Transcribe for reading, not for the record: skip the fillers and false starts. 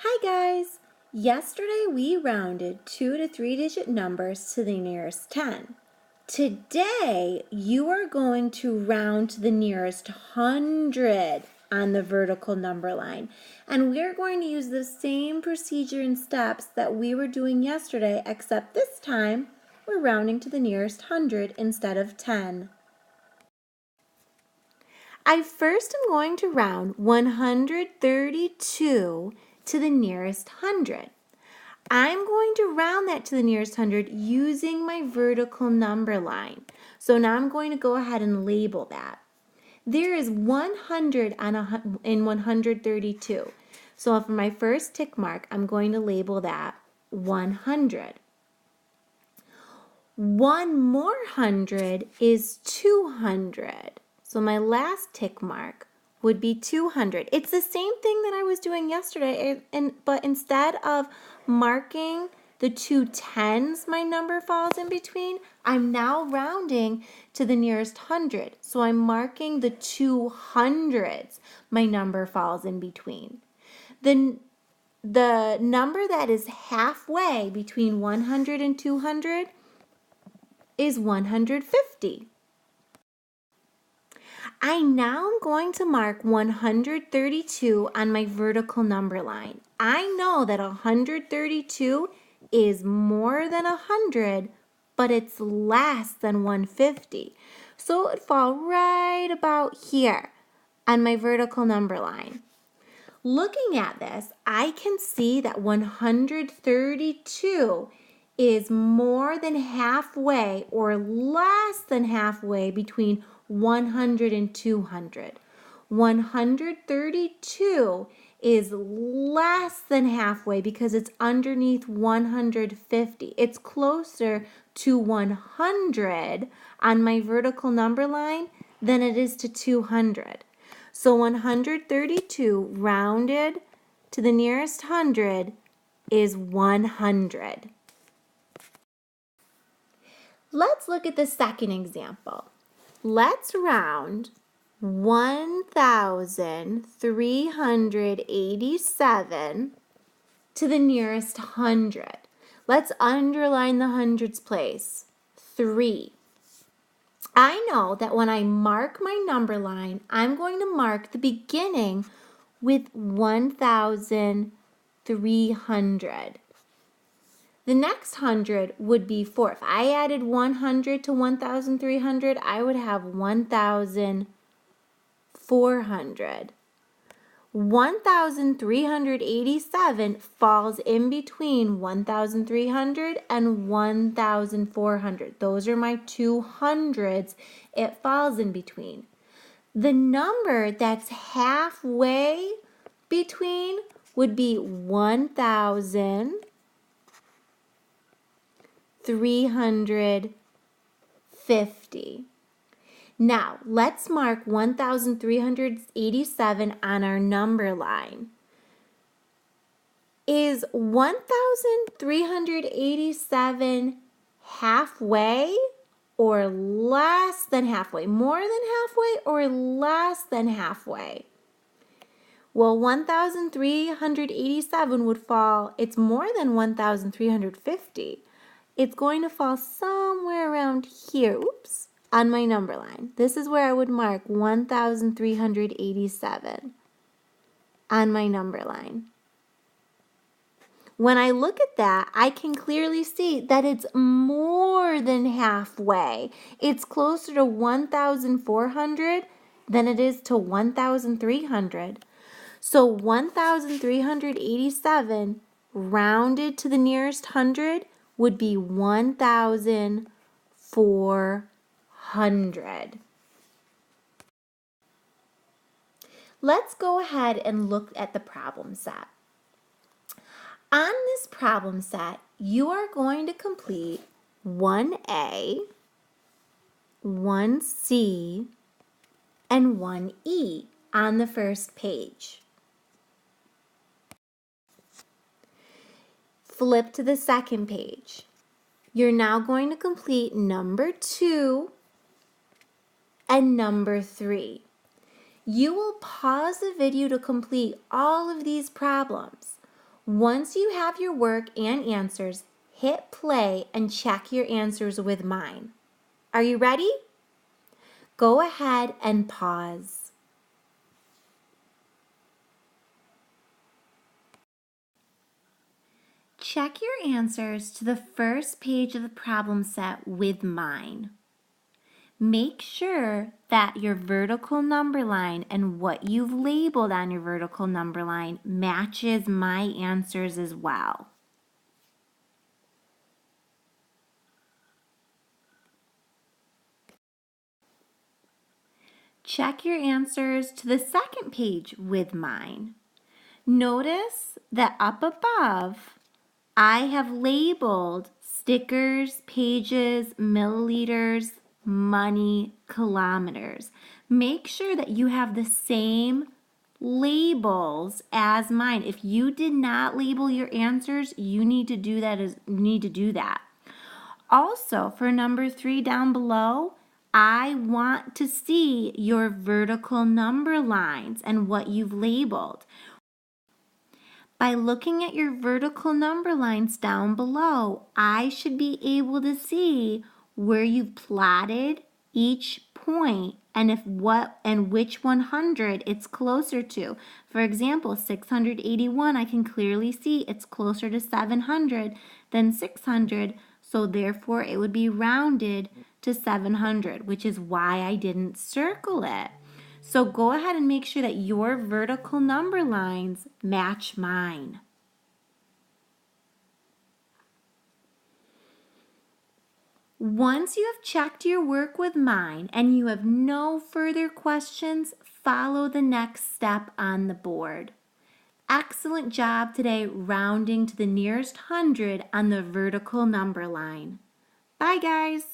Hi guys! Yesterday we rounded 2 to 3 digit numbers to the nearest 10. Today you are going to round to the nearest 100 on the vertical number line. And we're going to use the same procedure and steps that we were doing yesterday, except this time we're rounding to the nearest 100 instead of 10. I first am going to round 132 to the nearest 100. I'm going to round that to the nearest 100 using my vertical number line. So now I'm going to go ahead and label that. There is 100 in 132. So for my first tick mark, I'm going to label that 100. One more 100 is 200. So my last tick mark would be 200. It's the same thing that I was doing yesterday, but instead of marking the two tens my number falls in between, I'm now rounding to the nearest 100. So I'm marking the 200s my number falls in between. The number that is halfway between 100 and 200 is 150. I now am going to mark 132 on my vertical number line. I know that 132 is more than 100, but it's less than 150. So it would fall right about here on my vertical number line. Looking at this, I can see that 132 is more than halfway or less than halfway between 100 and 200. 132 is less than halfway because it's underneath 150. It's closer to 100 on my vertical number line than it is to 200. So 132 rounded to the nearest 100 is 100. Let's look at the second example. Let's round 1,387 to the nearest 100. Let's underline the hundreds place. 3. I know that when I mark my number line, I'm going to mark the beginning with 1,300. The next 100 would be 4. If I added 100 to 1,300, I would have 1,400. 1,387 falls in between 1,300 and 1,400. Those are my two hundreds it falls in between. The number that's halfway between would be 1,350. Now, let's mark 1,387 on our number line. Is 1,387 halfway or less than halfway? More than halfway or less than halfway? Well, 1,387 would fall, it's more than 1,350. It's going to fall somewhere around here. Oops. On my number line. This is where I would mark 1,387 on my number line. When I look at that, I can clearly see that it's more than halfway. It's closer to 1,400 than it is to 1,300. So 1,387 rounded to the nearest 100 would be 1,400. Let's go ahead and look at the problem set. On this problem set, you are going to complete 1A, 1C, and 1E on the first page. Flip to the second page. You're now going to complete number 2 and number 3. You will pause the video to complete all of these problems. Once you have your work and answers, hit play and check your answers with mine. Are you ready? Go ahead and pause. Check your answers to the first page of the problem set with mine. Make sure that your vertical number line and what you've labeled on your vertical number line matches my answers as well. Check your answers to the second page with mine. Notice that up above, I have labeled stickers, pages, milliliters, money, kilometers. Make sure that you have the same labels as mine. If you did not label your answers, you need to do that. Also, for number 3 down below, I want to see your vertical number lines and what you've labeled. By looking at your vertical number lines down below, I should be able to see where you've plotted each point and which 100 it's closer to. For example, 681, I can clearly see it's closer to 700 than 600, so therefore it would be rounded to 700, which is why I didn't circle it. So go ahead and make sure that your vertical number lines match mine. Once you have checked your work with mine and you have no further questions, follow the next step on the board. Excellent job today rounding to the nearest 100 on the vertical number line. Bye guys!